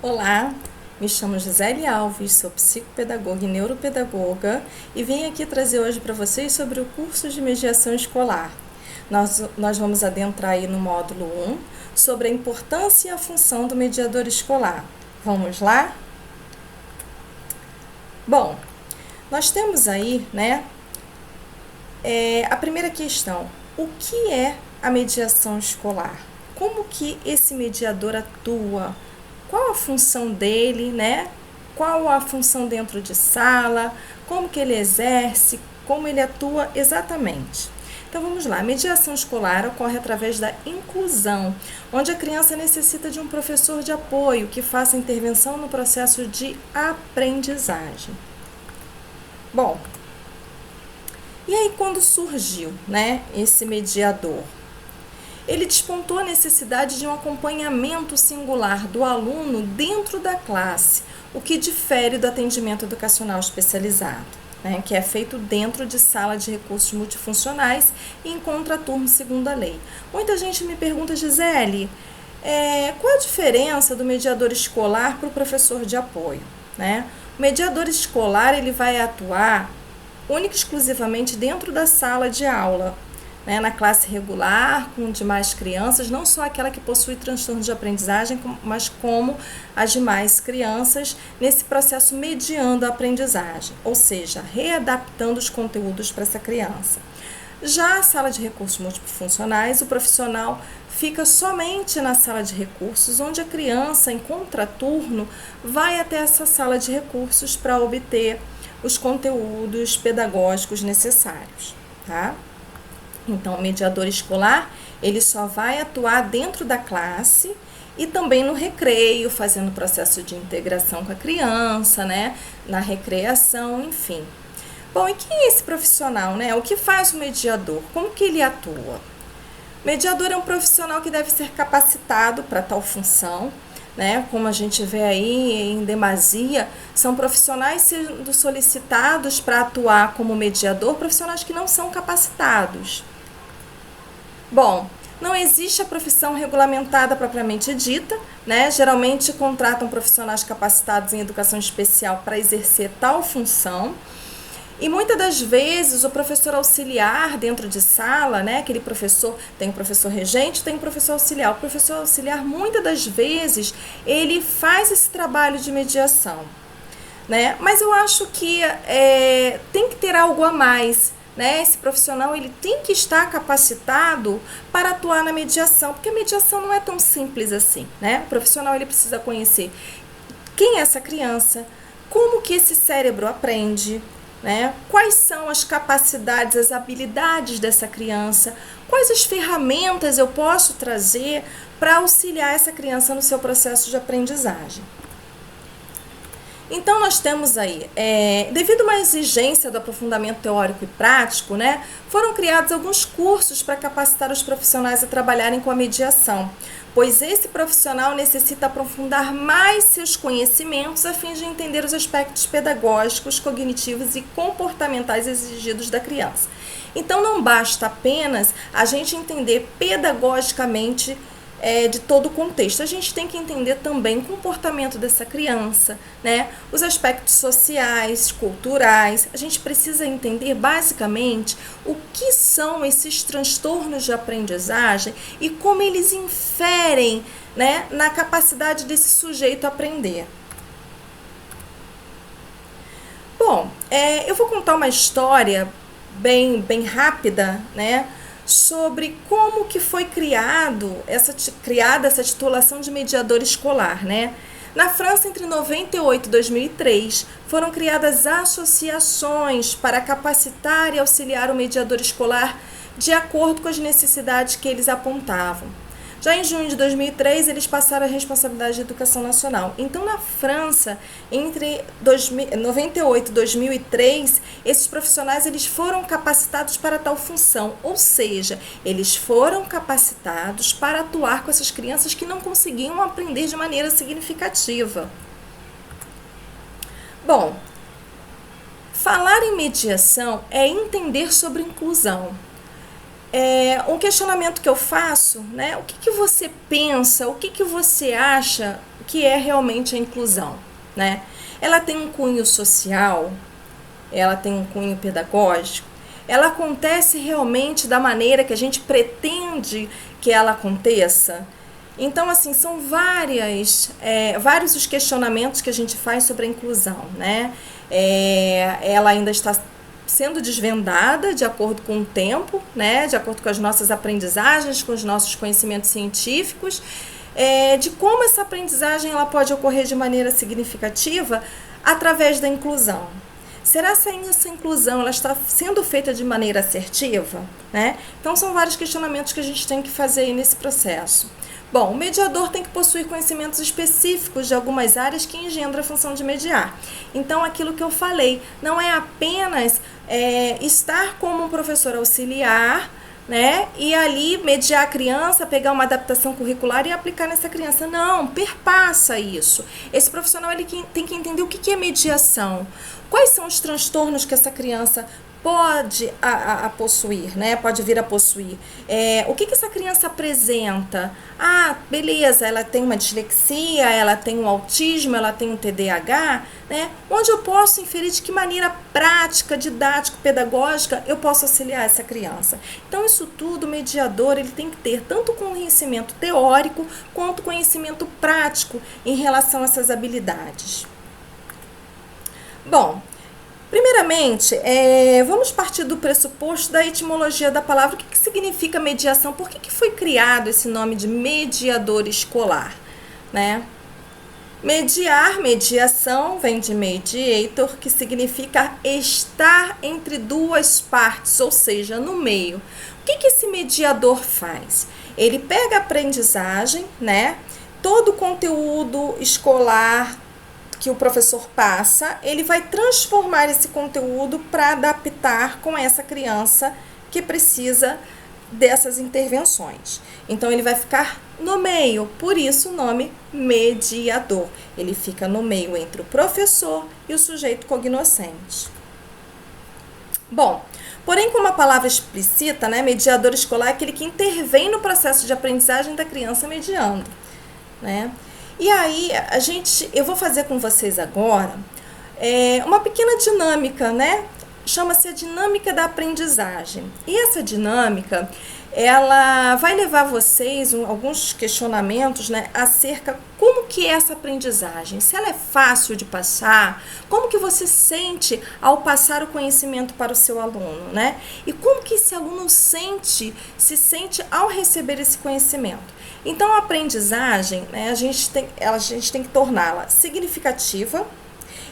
Olá, me chamo Gisele Alves, sou psicopedagoga e neuropedagoga e vim aqui trazer hoje para vocês sobre o curso de mediação escolar. Nós vamos adentrar aí no módulo 1 sobre a importância e a função do mediador escolar. Vamos lá? Bom, nós temos aí, a primeira questão: o que é a mediação escolar? Como que esse mediador atua? Qual a função dele, Qual a função dentro de sala? Como que ele exerce? Como ele atua exatamente? Então vamos lá, a mediação escolar ocorre através da inclusão, onde a criança necessita de um professor de apoio que faça intervenção no processo de aprendizagem. Bom, e aí quando surgiu, esse mediador? Ele despontou a necessidade de um acompanhamento singular do aluno dentro da classe, o que difere do atendimento educacional especializado, que é feito dentro de sala de recursos multifuncionais e em contraturno segundo a lei. Muita gente me pergunta, Gisele, qual a diferença do mediador escolar para o professor de apoio? O mediador escolar ele vai atuar única e exclusivamente dentro da sala de aula, na classe regular, com demais crianças, não só aquela que possui transtorno de aprendizagem, mas como as demais crianças, nesse processo mediando a aprendizagem, ou seja, readaptando os conteúdos para essa criança. Já a sala de recursos multifuncionais, o profissional fica somente na sala de recursos, onde a criança, em contraturno, vai até essa sala de recursos para obter os conteúdos pedagógicos necessários, tá? Então, o mediador escolar, ele só vai atuar dentro da classe e também no recreio, fazendo o processo de integração com a criança, na recreação, enfim. Bom, e quem é esse profissional, O que faz o mediador? Como que ele atua? O mediador é um profissional que deve ser capacitado para tal função, Como a gente vê aí em demasia, são profissionais sendo solicitados para atuar como mediador, profissionais que não são capacitados. Bom, não existe a profissão regulamentada propriamente dita, Geralmente contratam profissionais capacitados em educação especial para exercer tal função. E muitas das vezes o professor auxiliar dentro de sala, aquele professor, tem o professor regente, tem o professor auxiliar. O professor auxiliar, muitas das vezes, ele faz esse trabalho de mediação, Mas eu acho que tem que ter algo a mais, Esse profissional ele tem que estar capacitado para atuar na mediação, porque a mediação não é tão simples assim, O profissional ele precisa conhecer quem é essa criança, como que esse cérebro aprende, Quais são as capacidades, as habilidades dessa criança, quais as ferramentas eu posso trazer para auxiliar essa criança no seu processo de aprendizagem. Então, nós temos aí, devido a uma exigência do aprofundamento teórico e prático, foram criados alguns cursos para capacitar os profissionais a trabalharem com a mediação, pois esse profissional necessita aprofundar mais seus conhecimentos a fim de entender os aspectos pedagógicos, cognitivos e comportamentais exigidos da criança. Então, não basta apenas a gente entender pedagogicamente de todo o contexto. A gente tem que entender também o comportamento dessa criança, os aspectos sociais, culturais. A gente precisa entender basicamente o que são esses transtornos de aprendizagem e como eles inferem, na capacidade desse sujeito aprender. Bom, eu vou contar uma história bem rápida, sobre como que foi criada essa titulação de mediador escolar, Na França, entre 98 e 2003, foram criadas associações para capacitar e auxiliar o mediador escolar de acordo com as necessidades que eles apontavam. Já em junho de 2003, eles passaram a responsabilidade de educação nacional. Então, na França, entre 98 e 2003, esses profissionais eles foram capacitados para tal função, ou seja, eles foram capacitados para atuar com essas crianças que não conseguiam aprender de maneira significativa. Bom, falar em mediação é entender sobre inclusão. Um questionamento que eu faço, o que você pensa, o que você acha, que é realmente a inclusão, né? Ela tem um cunho social, ela tem um cunho pedagógico, ela acontece realmente da maneira que a gente pretende que ela aconteça. Então, assim, são vários os questionamentos que a gente faz sobre a inclusão, né? Ela ainda está sendo desvendada de acordo com o tempo, né? De acordo com as nossas aprendizagens, com os nossos conhecimentos científicos, de como essa aprendizagem ela pode ocorrer de maneira significativa através da inclusão. Será que essa inclusão ela está sendo feita de maneira assertiva? Né? Então, são vários questionamentos que a gente tem que fazer aí nesse processo. Bom, o mediador tem que possuir conhecimentos específicos de algumas áreas que engendram a função de mediar. Então, aquilo que eu falei, não é apenas estar como um professor auxiliar, né? E ali mediar a criança, pegar uma adaptação curricular e aplicar nessa criança. Não, perpassa isso. Esse profissional ele tem que entender o que é mediação. Quais são os transtornos que essa criança pode possuir, né? Pode vir a possuir. O que essa criança apresenta? Ah, beleza, ela tem uma dislexia, ela tem um autismo, ela tem um TDAH, né? Onde eu posso inferir de que maneira prática, didática, pedagógica eu posso auxiliar essa criança. Então, isso tudo, o mediador, ele tem que ter tanto conhecimento teórico quanto conhecimento prático em relação a essas habilidades. Bom, primeiramente, vamos partir do pressuposto da etimologia da palavra. O que significa mediação? Por que foi criado esse nome de mediador escolar? Né? Mediação, vem de mediator, que significa estar entre duas partes, ou seja, no meio. O que esse mediador faz? Ele pega a aprendizagem, né? Todo o conteúdo escolar que o professor passa, ele vai transformar esse conteúdo para adaptar com essa criança que precisa dessas intervenções. Então, ele vai ficar no meio, por isso o nome mediador. Ele fica no meio entre o professor e o sujeito cognoscente. Bom, porém, como a palavra explicita, né, mediador escolar é aquele que intervém no processo de aprendizagem da criança mediando, né? E aí, eu vou fazer com vocês agora uma pequena dinâmica, né? Chama-se a dinâmica da aprendizagem. E essa dinâmica, ela vai levar vocês alguns questionamentos, né, acerca como que é essa aprendizagem. Se ela é fácil de passar, como que você sente ao passar o conhecimento para o seu aluno, né? E como que esse aluno se sente ao receber esse conhecimento. Então, a aprendizagem, né, a gente tem que torná-la significativa,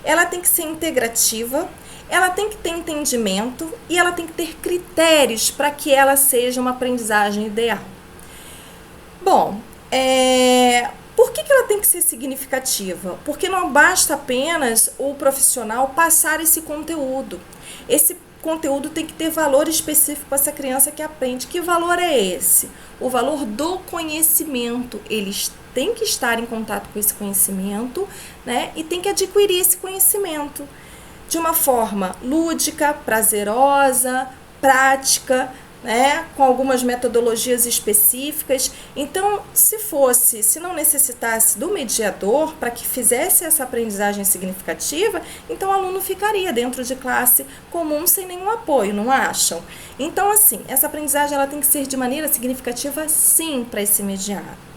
ela tem que ser integrativa, ela tem que ter entendimento e ela tem que ter critérios para que ela seja uma aprendizagem ideal. Bom, por que ela tem que ser significativa? Porque não basta apenas o profissional passar esse conteúdo. Esse conteúdo tem que ter valor específico para essa criança que aprende. Que valor é esse? O valor do conhecimento. Eles têm que estar em contato com esse conhecimento, né? E tem que adquirir esse conhecimento de uma forma lúdica, prazerosa, prática, né? Com algumas metodologias específicas. Então, se não necessitasse do mediador para que fizesse essa aprendizagem significativa, então o aluno ficaria dentro de classe comum sem nenhum apoio, não acham? Então, assim, essa aprendizagem ela tem que ser de maneira significativa, sim, para esse mediado.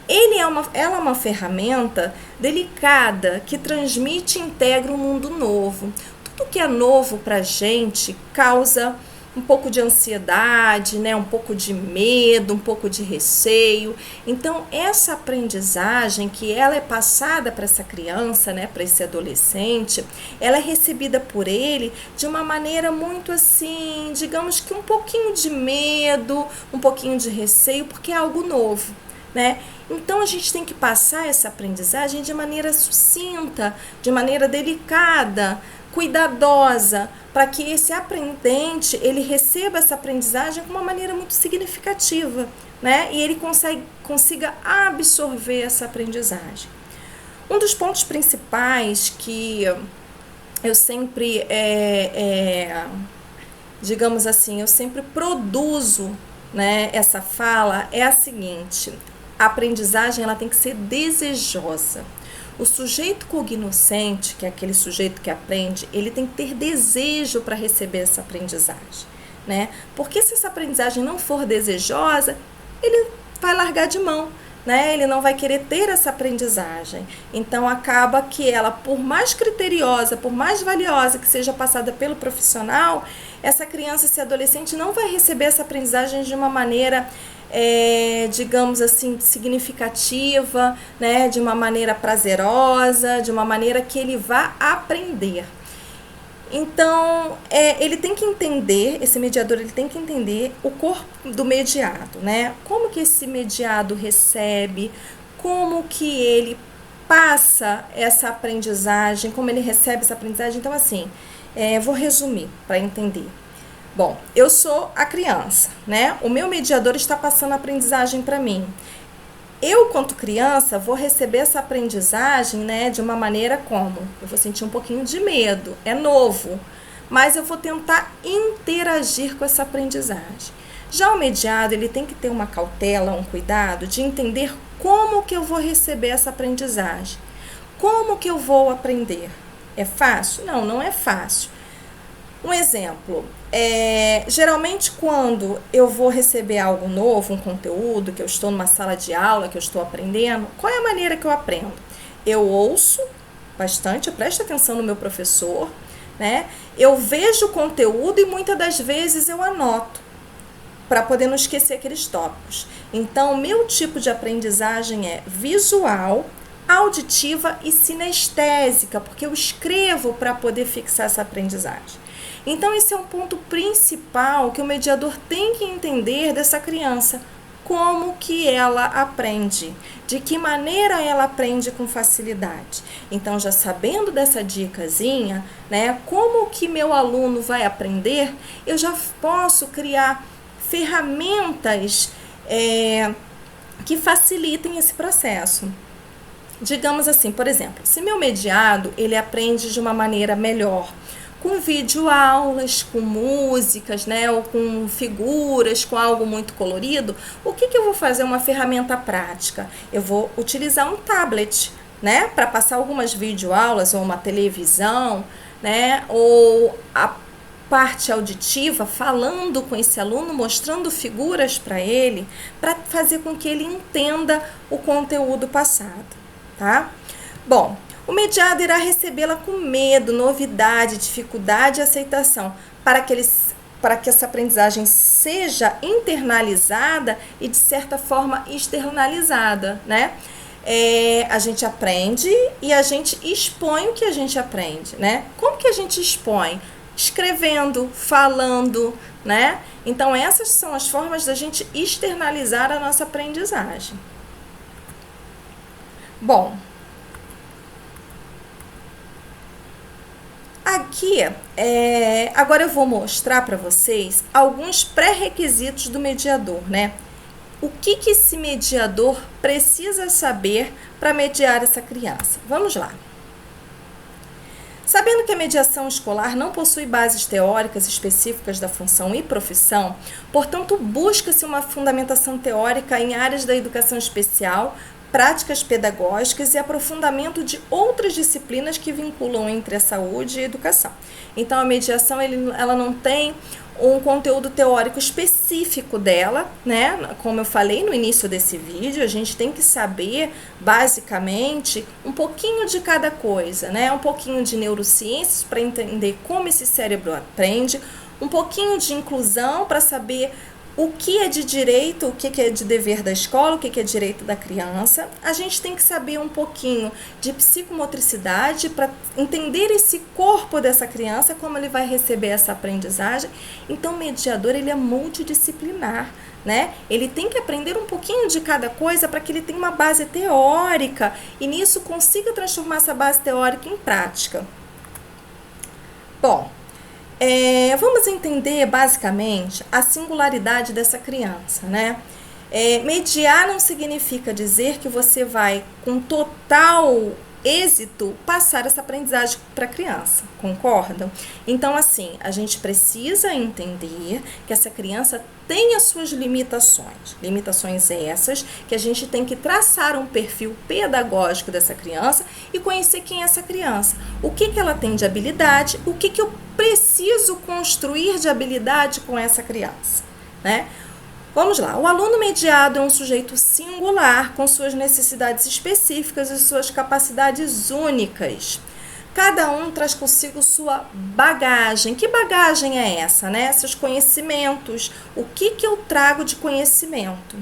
Ela é uma ferramenta delicada que transmite e integra um mundo novo. Tudo que é novo para a gente causa um pouco de ansiedade, né? Um pouco de medo, um pouco de receio. Então, essa aprendizagem que ela é passada para essa criança, né? Para esse adolescente, ela é recebida por ele de uma maneira muito assim, digamos que um pouquinho de medo, um pouquinho de receio, porque é algo novo, né? Então, a gente tem que passar essa aprendizagem de maneira sucinta, de maneira delicada, cuidadosa, para que esse aprendente ele receba essa aprendizagem de uma maneira muito significativa, né? E ele consiga absorver essa aprendizagem. Um dos pontos principais que eu sempre, eu sempre produzo, né, essa fala é a seguinte: a aprendizagem ela tem que ser desejosa. O sujeito cognoscente, que é aquele sujeito que aprende, ele tem que ter desejo para receber essa aprendizagem, né? Porque se essa aprendizagem não for desejosa, ele vai largar de mão, né? Ele não vai querer ter essa aprendizagem. Então acaba que ela, por mais criteriosa, por mais valiosa que seja passada pelo profissional, essa criança, esse adolescente não vai receber essa aprendizagem de uma maneira, digamos assim, significativa, né? De uma maneira prazerosa, de uma maneira que ele vá aprender. Então, ele tem que entender, esse mediador ele tem que entender o corpo do mediado, né? Como que esse mediado recebe, como que ele passa essa aprendizagem, como ele recebe essa aprendizagem. Então, assim, vou resumir para entender. Bom, eu sou a criança, né? O meu mediador está passando a aprendizagem para mim. Eu, quanto criança, vou receber essa aprendizagem, né, de uma maneira como? Eu vou sentir um pouquinho de medo, é novo, mas eu vou tentar interagir com essa aprendizagem. Já o mediado, ele tem que ter uma cautela, um cuidado de entender como que eu vou receber essa aprendizagem. Como que eu vou aprender? É fácil? Não, não é fácil. Um exemplo, geralmente quando eu vou receber algo novo, um conteúdo, que eu estou numa sala de aula, que eu estou aprendendo, qual é a maneira que eu aprendo? Eu ouço bastante, eu presto atenção no meu professor, né? Eu vejo o conteúdo e muitas das vezes eu anoto, para poder não esquecer aqueles tópicos. Então, o meu tipo de aprendizagem é visual, auditiva e sinestésica, porque eu escrevo para poder fixar essa aprendizagem. Então, esse é um ponto principal que o mediador tem que entender dessa criança. Como que ela aprende? De que maneira ela aprende com facilidade? Então, já sabendo dessa dicasinha, né, como que meu aluno vai aprender, eu já posso criar ferramentas que facilitem esse processo. Digamos assim, por exemplo, se meu mediado, ele aprende de uma maneira melhor, com videoaulas, com músicas, né, ou com figuras, com algo muito colorido, o que eu vou fazer? Uma ferramenta prática. Eu vou utilizar um tablet, né, para passar algumas videoaulas, ou uma televisão, né, ou a parte auditiva, falando com esse aluno, mostrando figuras para ele, para fazer com que ele entenda o conteúdo passado, tá? Bom, o mediado irá recebê-la com medo, novidade, dificuldade e aceitação, para que essa aprendizagem seja internalizada e, de certa forma, externalizada, né? A gente aprende e a gente expõe o que a gente aprende, né? Como que a gente expõe? Escrevendo, falando, né? Então, essas são as formas da gente externalizar a nossa aprendizagem. Bom, aqui, agora eu vou mostrar para vocês alguns pré-requisitos do mediador, né? O que esse mediador precisa saber para mediar essa criança? Vamos lá. Sabendo que a mediação escolar não possui bases teóricas específicas da função e profissão, portanto, busca-se uma fundamentação teórica em áreas da educação especial, práticas pedagógicas e aprofundamento de outras disciplinas que vinculam entre a saúde e a educação. Então, a mediação ela não tem um conteúdo teórico específico dela, né? Como eu falei no início desse vídeo, a gente tem que saber, basicamente, um pouquinho de cada coisa, né? Um pouquinho de neurociências para entender como esse cérebro aprende, um pouquinho de inclusão para saber o que é de direito, o que é de dever da escola, o que é direito da criança. A gente tem que saber um pouquinho de psicomotricidade para entender esse corpo dessa criança, como ele vai receber essa aprendizagem. Então, o mediador, ele é multidisciplinar, né? Ele tem que aprender um pouquinho de cada coisa para que ele tenha uma base teórica e nisso consiga transformar essa base teórica em prática. Bom, vamos entender basicamente a singularidade dessa criança, né? Mediar não significa dizer que você vai com total êxito passar essa aprendizagem para a criança, concordam? Então, assim, a gente precisa entender que essa criança tem as suas limitações. Limitações essas que a gente tem que traçar um perfil pedagógico dessa criança e conhecer quem é essa criança. O que ela tem de habilidade, o que eu preciso construir de habilidade com essa criança, né? Vamos lá, o aluno mediado é um sujeito singular, com suas necessidades específicas e suas capacidades únicas. Cada um traz consigo sua bagagem. Que bagagem é essa, né? Seus conhecimentos. O que eu trago de conhecimento?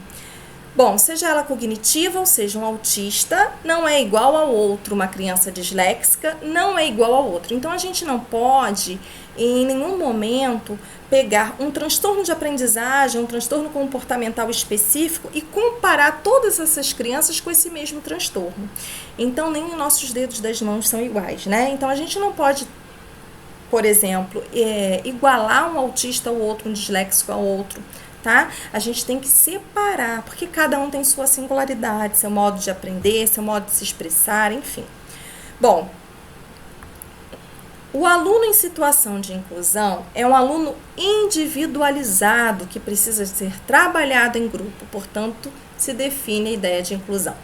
Bom, seja ela cognitiva ou seja um autista, não é igual ao outro. Uma criança disléxica não é igual ao outro. Então, a gente não pode, em nenhum momento, pegar um transtorno de aprendizagem, um transtorno comportamental específico e comparar todas essas crianças com esse mesmo transtorno. Então, nem os nossos dedos das mãos são iguais, né? Então, a gente não pode, por exemplo, igualar um autista ao outro, um disléxico ao outro, tá? A gente tem que separar, porque cada um tem sua singularidade, seu modo de aprender, seu modo de se expressar, enfim. Bom, o aluno em situação de inclusão é um aluno individualizado que precisa ser trabalhado em grupo, portanto, se define a ideia de inclusão.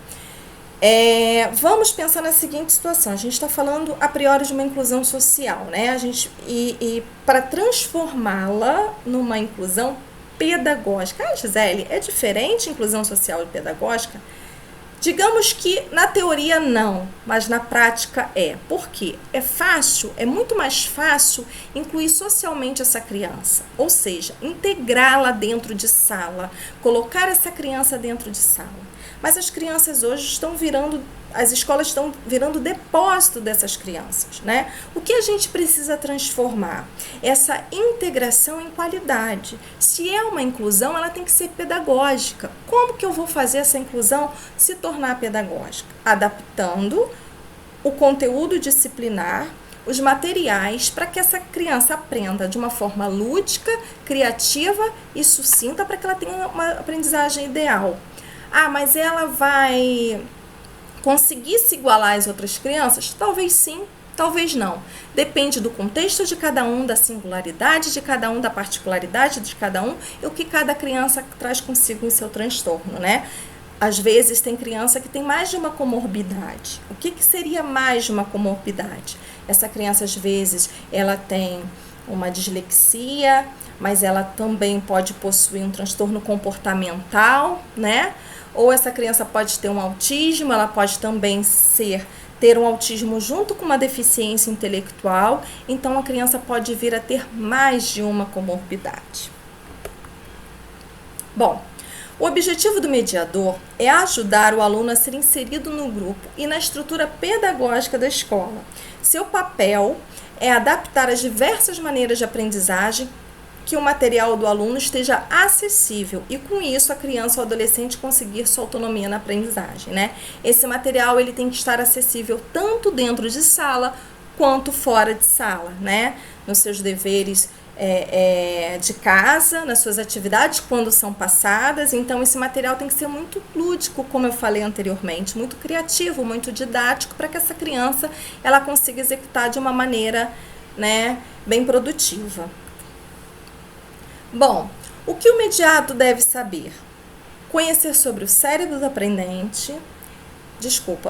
Vamos pensar na seguinte situação, a gente está falando a priori de uma inclusão social, né? E para transformá-la numa inclusão pedagógica. Gisele, é diferente inclusão social e pedagógica? Digamos que na teoria não, mas na prática é. Por quê? É muito mais fácil incluir socialmente essa criança, ou seja, integrá-la dentro de sala, colocar essa criança dentro de sala. Mas as crianças hoje as escolas estão virando depósito dessas crianças, né? O que a gente precisa transformar? Essa integração em qualidade. Se é uma inclusão, ela tem que ser pedagógica. Como que eu vou fazer essa inclusão se tornar pedagógica? Adaptando o conteúdo disciplinar, os materiais, para que essa criança aprenda de uma forma lúdica, criativa e sucinta, para que ela tenha uma aprendizagem ideal. Mas ela vai conseguir se igualar às outras crianças? Talvez sim, talvez não. Depende do contexto de cada um, da singularidade de cada um, da particularidade de cada um e o que cada criança traz consigo em seu transtorno, né? Às vezes tem criança que tem mais de uma comorbidade. O que seria mais de uma comorbidade? Essa criança, às vezes, ela tem uma dislexia, mas ela também pode possuir um transtorno comportamental, né? Ou essa criança pode ter um autismo, ela pode também ter um autismo junto com uma deficiência intelectual, então a criança pode vir a ter mais de uma comorbidade. Bom, o objetivo do mediador é ajudar o aluno a ser inserido no grupo e na estrutura pedagógica da escola. Seu papel é adaptar as diversas maneiras de aprendizagem que o material do aluno esteja acessível e com isso a criança ou adolescente conseguir sua autonomia na aprendizagem, né? Esse material ele tem que estar acessível tanto dentro de sala quanto fora de sala, né? Nos seus deveres de casa, nas suas atividades quando são passadas. Então esse material tem que ser muito lúdico, como eu falei anteriormente, muito criativo, muito didático, para que essa criança ela consiga executar de uma maneira, né, bem produtiva. Bom, o que o mediado deve saber? Conhecer sobre o cérebro do aprendente.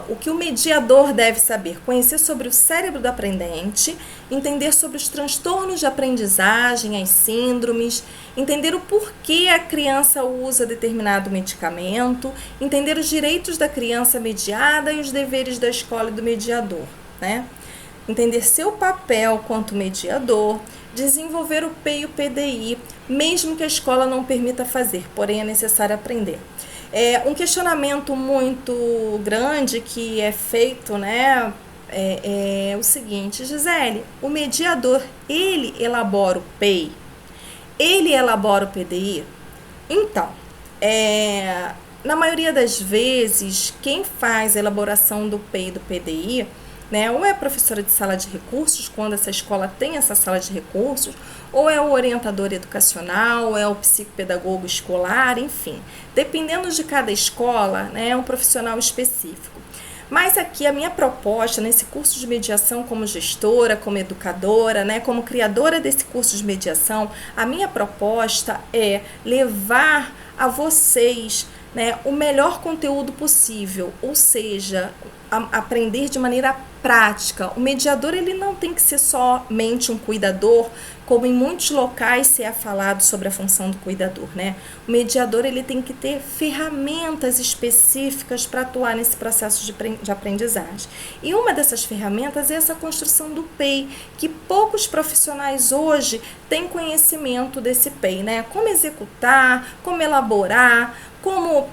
O que o mediador deve saber? Conhecer sobre o cérebro do aprendente, entender sobre os transtornos de aprendizagem, as síndromes, entender o porquê a criança usa determinado medicamento, entender os direitos da criança mediada e os deveres da escola e do mediador, né? Entender seu papel quanto mediador, desenvolver o P e o PDI, mesmo que a escola não permita fazer, porém é necessário aprender. Um questionamento muito grande que é feito, né, é o seguinte: Gisele, o mediador, ele elabora o PEI? Ele elabora o PDI? Então, na maioria das vezes, quem faz a elaboração do PEI e do PDI, né, ou é a professora de sala de recursos, quando essa escola tem essa sala de recursos, ou é o orientador educacional, ou é o psicopedagogo escolar, enfim. Dependendo de cada escola, né, é um profissional específico. Mas aqui a minha proposta nesse curso de mediação como gestora, como educadora, né, como criadora desse curso de mediação, a minha proposta é levar a vocês, né, o melhor conteúdo possível, ou seja, aprender de maneira prática. O mediador ele não tem que ser somente um cuidador, como em muitos locais se é falado sobre a função do cuidador, né? O mediador ele tem que ter ferramentas específicas para atuar nesse processo de aprendizagem. E uma dessas ferramentas é essa construção do PEI, que poucos profissionais hoje têm conhecimento desse PEI, né? Como executar, como elaborar, como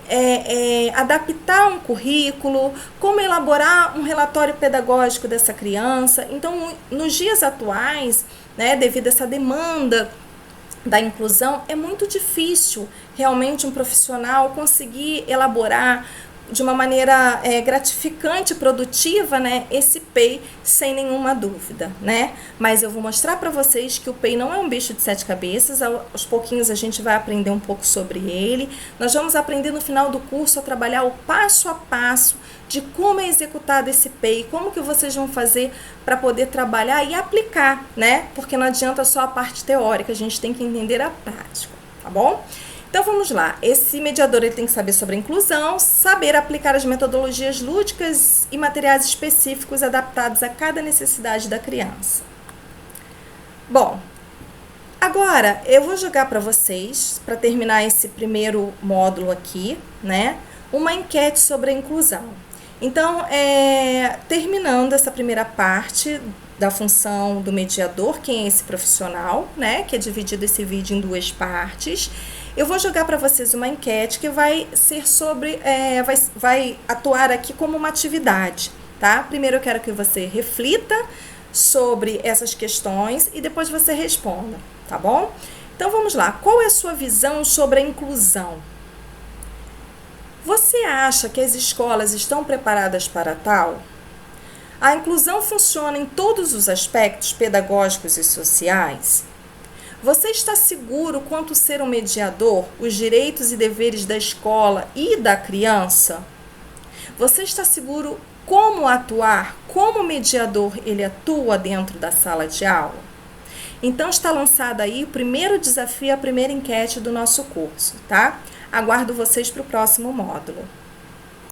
adaptar um currículo, como elaborar um relatório pedagógico dessa criança. Então, nos dias atuais, né, devido a essa demanda da inclusão, é muito difícil realmente um profissional conseguir elaborar de uma maneira gratificante, produtiva, né, esse PEI sem nenhuma dúvida, né? Mas eu vou mostrar para vocês que o PEI não é um bicho de 7 cabeças, aos pouquinhos a gente vai aprender um pouco sobre ele. Nós vamos aprender no final do curso a trabalhar o passo a passo de como é executado esse PEI, como que vocês vão fazer para poder trabalhar e aplicar, né? Porque não adianta só a parte teórica, a gente tem que entender a prática, tá bom? Então vamos lá, esse mediador ele tem que saber sobre a inclusão, saber aplicar as metodologias lúdicas e materiais específicos adaptados a cada necessidade da criança. Bom, agora eu vou jogar para vocês, para terminar esse primeiro módulo aqui, né, uma enquete sobre a inclusão. Então, terminando essa primeira parte da função do mediador, quem é esse profissional, né, que é dividido esse vídeo em 2 partes, eu vou jogar para vocês uma enquete que vai ser sobre, vai atuar aqui como uma atividade, tá? Primeiro eu quero que você reflita sobre essas questões e depois você responda, tá bom? Então vamos lá, qual é a sua visão sobre a inclusão? Você acha que as escolas estão preparadas para tal? A inclusão funciona em todos os aspectos pedagógicos e sociais? Você está seguro quanto ser um mediador, os direitos e deveres da escola e da criança? Você está seguro como atuar, como mediador ele atua dentro da sala de aula? Então está lançado aí o primeiro desafio, a primeira enquete do nosso curso, tá? Aguardo vocês para o próximo módulo.